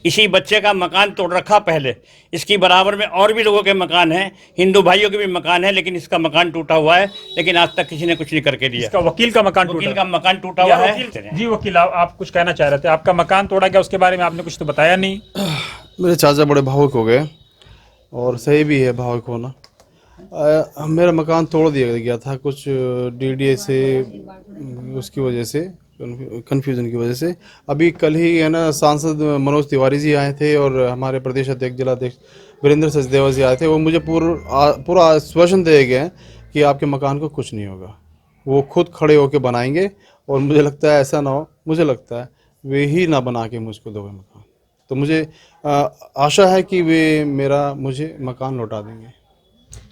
इसी बच्चे का मकान तोड़ रखा पहले। इसकी बराबर में और भी लोगों के मकान हैं, हिंदू भाइयों के भी मकान है, लेकिन इसका मकान टूटा हुआ है, लेकिन आज तक किसी ने कुछ नहीं करके दिया। इसका वकील का मकान वकील टूटा का मकान टूटा हुआ है। जी वकील, आप कुछ कहना चाह रहे थे, आपका मकान तोड़ा गया, उसके बारे में आपने कुछ तो बताया नहीं। मेरे चाचा बड़े भावुक हो गए और सही भी है भावुक होना। मेरा मकान तोड़ दिया गया था कुछ डीडीए से, उसकी वजह से, कन्फ्यूज़न की वजह से। अभी कल ही है ना, सांसद मनोज तिवारी जी आए थे और हमारे प्रदेश अध्यक्ष जिलाध्यक्ष वीरेंद्र सचदेवा जी आए थे। वो मुझे पूरा आश्वासन दे गए हैं कि आपके मकान को कुछ नहीं होगा, वो खुद खड़े होकर बनाएंगे। और मुझे लगता है ऐसा ना हो, मुझे लगता है वे ही ना बना के मुझको दोगे मकान। तो मुझे आशा है कि वे मुझे मकान लौटा देंगे।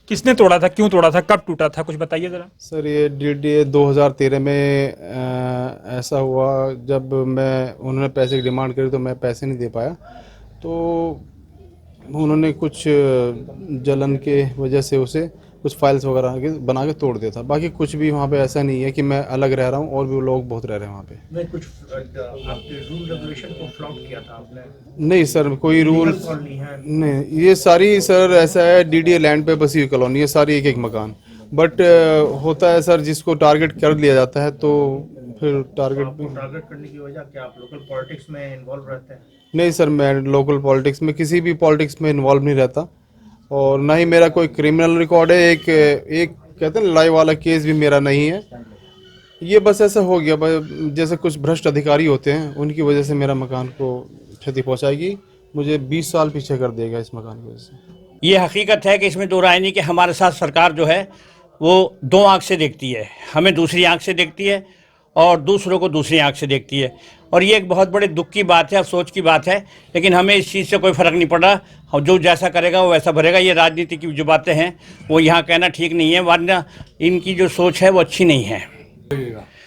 किसने तोड़ा था, क्यों तोड़ा था, कब टूटा था, कुछ बताइए जरा। सर ये डीडीए 2013 में ऐसा हुआ जब उन्होंने पैसे की डिमांड करी तो मैं पैसे नहीं दे पाया, तो उन्होंने कुछ जलन के वजह से उसे कुछ फाइल्स वगैरह बना के तोड़ दिया था। बाकी कुछ भी वहाँ पे ऐसा नहीं है कि मैं अलग रह रहा हूँ, और भी लोग बहुत रह रहे हैं वहाँ पे। नहीं, कुछ आपके रूल रेगुलेशन को फ्लॉट किया था आपने? नहीं सर, कोई रूल नहीं। ये सारी सर ऐसा है, डीडीए लैंड पे बसी हुई कॉलोनी है सारी, एक एक मकान। बट होता है सर, जिसको टारगेट कर लिया जाता है तो फिर टारगेट करने की वजह क्या, आप लोकल पॉलिटिक्स में इन्वॉल्व रहते हैं? नहीं सर, मैं लोकल पॉलिटिक्स में, किसी भी पॉलिटिक्स में इन्वॉल्व नहीं रहता, और ना ही मेरा कोई क्रिमिनल रिकॉर्ड है। एक कहते हैं लड़ाई वाला केस भी मेरा नहीं है। ये बस ऐसा हो गया, जैसे कुछ भ्रष्ट अधिकारी होते हैं, उनकी वजह से मेरा मकान को क्षति पहुंचाएगी। मुझे 20 साल पीछे कर देगा इस मकान की वजह से। ये हकीकत है कि इसमें दो राय नहीं कि हमारे साथ सरकार जो है वो दो आंख से देखती है, हमें दूसरी आंख से देखती है और दूसरों को दूसरी आंख से देखती है। और ये एक बहुत बड़े दुख की बात है, अफसोस की बात है, लेकिन हमें इस चीज़ से कोई फ़र्क नहीं पड़ रहा। और जो जैसा करेगा वो वैसा भरेगा। ये राजनीति की जो बातें हैं वो यहाँ कहना ठीक नहीं है, वरना इनकी जो सोच है वो अच्छी नहीं है।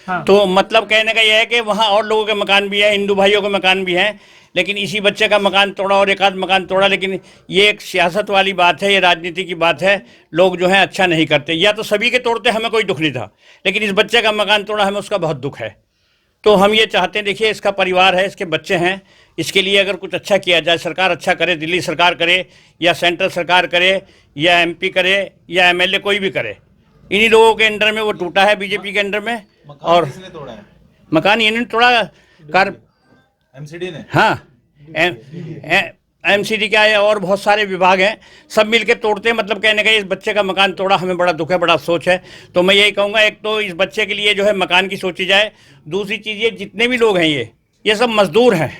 हाँ। तो मतलब कहने का ये है कि वहाँ और लोगों के मकान भी हैं, हिंदू भाइयों के मकान भी हैं, लेकिन इसी बच्चे का मकान तोड़ा और एक आध मकान तोड़ा। लेकिन ये एक सियासत वाली बात है, ये राजनीति की बात है। लोग जो हैं अच्छा नहीं करते, या तो सभी के तोड़ते हमें कोई दुख नहीं था, लेकिन इस बच्चे का मकान तोड़ा, हमें उसका बहुत दुख है। तो हम ये चाहते हैं, देखिए इसका परिवार है, इसके बच्चे हैं, इसके लिए अगर कुछ अच्छा किया जाए, सरकार अच्छा करे, दिल्ली सरकार करे या सेंट्रल सरकार करे या एमपी करे या एमएलए कोई भी करे। इन्हीं लोगों के अंडर में वो टूटा है, बीजेपी के अंडर में। और किसने तोड़ा है? मकान इन्होंने तोड़ा, एमसीडी ने। हाँ, एमसीडी क्या है, और बहुत सारे विभाग हैं, सब मिलके तोड़ते हैं। मतलब कहने का इस बच्चे का मकान तोड़ा, हमें बड़ा दुख है, बड़ा अफसोस है। तो मैं यही कहूँगा, एक तो इस बच्चे के लिए जो है मकान की सोची जाए। दूसरी चीज़, ये जितने भी लोग हैं ये सब मजदूर हैं,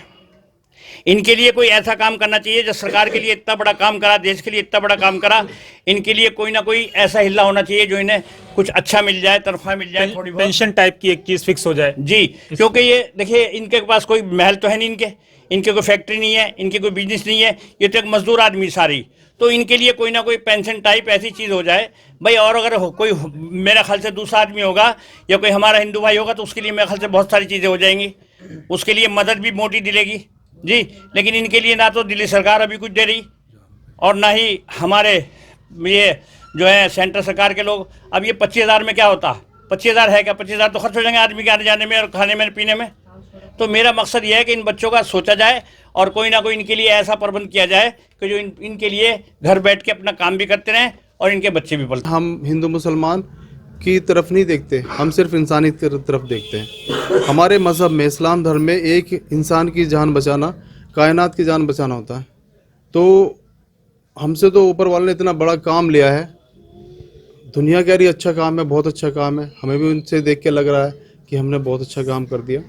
इनके लिए कोई ऐसा काम करना चाहिए जो सरकार के लिए इतना बड़ा काम करा, देश के लिए इतना बड़ा काम करा, इनके लिए कोई ना कोई ऐसा हिल्ला होना चाहिए जो इन्हें कुछ अच्छा मिल जाए, तनख्वाह मिल जाए, थोड़ी बहुत पेंशन टाइप की एक चीज़ फिक्स हो जाए। जी, क्योंकि ये देखिए, इनके पास कोई महल तो है नहीं, इनके कोई फैक्ट्री नहीं है, इनके कोई बिजनेस नहीं है, ये तो एक मजदूर आदमी सारी। तो इनके लिए कोई ना कोई पेंशन टाइप ऐसी चीज़ हो जाए भाई। और अगर कोई मेरा ख्याल से दूसरा आदमी होगा या कोई हमारा हिंदू भाई होगा तो उसके लिए मेरे ख्याल से बहुत सारी चीज़ें हो जाएंगी, उसके लिए मदद भी मोटी दिलेगी जी। लेकिन इनके लिए ना तो दिल्ली सरकार अभी कुछ दे रही और ना ही हमारे ये जो है सेंट्रल सरकार के लोग। अब ये 25,000 में क्या होता, 25,000 है क्या? 25,000 तो खर्च हो जाएंगे आदमी के आने जाने में और खाने में पीने में। तो मेरा मकसद ये है कि इन बच्चों का सोचा जाए और कोई ना कोई इनके लिए ऐसा प्रबंध किया जाए कि जो इनके लिए घर बैठ के अपना काम भी करते रहें और इनके बच्चे भी पलते। हम हिंदू मुसलमान की तरफ नहीं देखते, हम सिर्फ इंसानी तरफ देखते हैं। हमारे मज़हब में, इस्लाम धर्म में, एक इंसान की जान बचाना कायनात की जान बचाना होता है। तो हमसे तो ऊपर वाले ने इतना बड़ा काम लिया है, दुनिया कह रही अच्छा काम है, बहुत अच्छा काम है, हमें भी उनसे देख के लग रहा है कि हमने बहुत अच्छा काम कर दिया।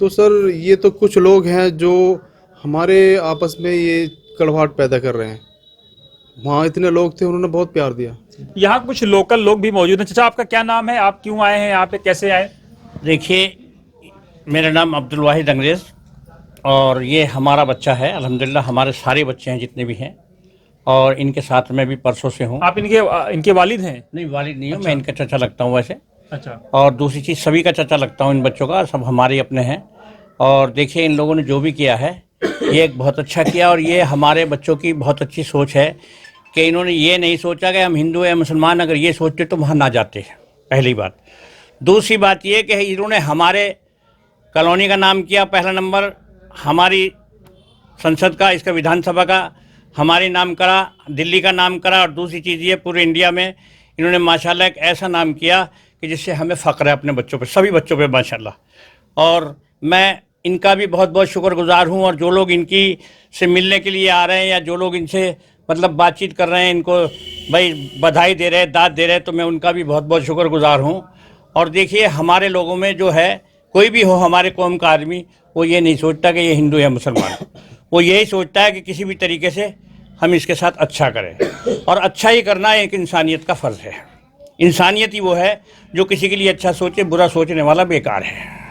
तो सर ये तो कुछ लोग हैं जो हमारे आपस में ये कड़वाहट पैदा कर रहे हैं। वहाँ इतने लोग थे, उन्होंने बहुत प्यार दिया। यहाँ कुछ लोकल लोग भी मौजूद हैं। चाचा, आपका क्या नाम है, आप क्यों आए हैं यहाँ पे, कैसे आए? देखिए, मेरा नाम अब्दुल वाहिद अंग्रेज़ और ये हमारा बच्चा है। अल्हम्दुलिल्लाह हमारे सारे बच्चे हैं जितने भी हैं, और इनके साथ में भी परसों से हूँ। आप इनके वालिद हैं? नहीं, वालिद नहीं हूँ। अच्छा। मैं इनका चाचा लगता हूँ वैसे। अच्छा। और दूसरी चीज़, सभी का चाचा लगता हूँ इन बच्चों का, सब हमारे अपने हैं। और देखिए, इन लोगों ने जो भी किया है ये एक बहुत अच्छा किया, और ये हमारे बच्चों की बहुत अच्छी सोच है कि इन्होंने ये नहीं सोचा कि हम हिंदू या मुसलमान, अगर ये सोचते तो वहाँ ना जाते, पहली बात। दूसरी बात ये कि इन्होंने हमारे कॉलोनी का नाम किया, पहला नंबर हमारी संसद का, इसका विधानसभा का हमारे नाम करा, दिल्ली का नाम करा, और दूसरी चीज़ ये पूरे इंडिया में इन्होंने माशाल्लाह एक ऐसा नाम किया कि जिससे हमें फ़ख्र है अपने बच्चों पे, सभी बच्चों पे माशाल्लाह। और मैं इनका भी बहुत बहुत शुक्रगुजार हूँ, और जो लोग इनकी से मिलने के लिए आ रहे हैं या जो लोग इनसे मतलब बातचीत कर रहे हैं, इनको भाई बधाई दे रहे हैं, दाद दे रहे हैं, तो मैं उनका भी बहुत बहुत शुक्रगुजार हूँ। और देखिए हमारे लोगों में जो है, कोई भी हो हमारे कौम का आदमी, वो ये नहीं सोचता कि ये हिंदू या मुसलमान, वो यही सोचता है कि किसी भी तरीके से हम इसके साथ अच्छा करें, और अच्छा ही करना एक इंसानियत का फ़र्ज़ है। इंसानियत ही वो है जो किसी के लिए अच्छा सोचे, बुरा सोचने वाला बेकार है।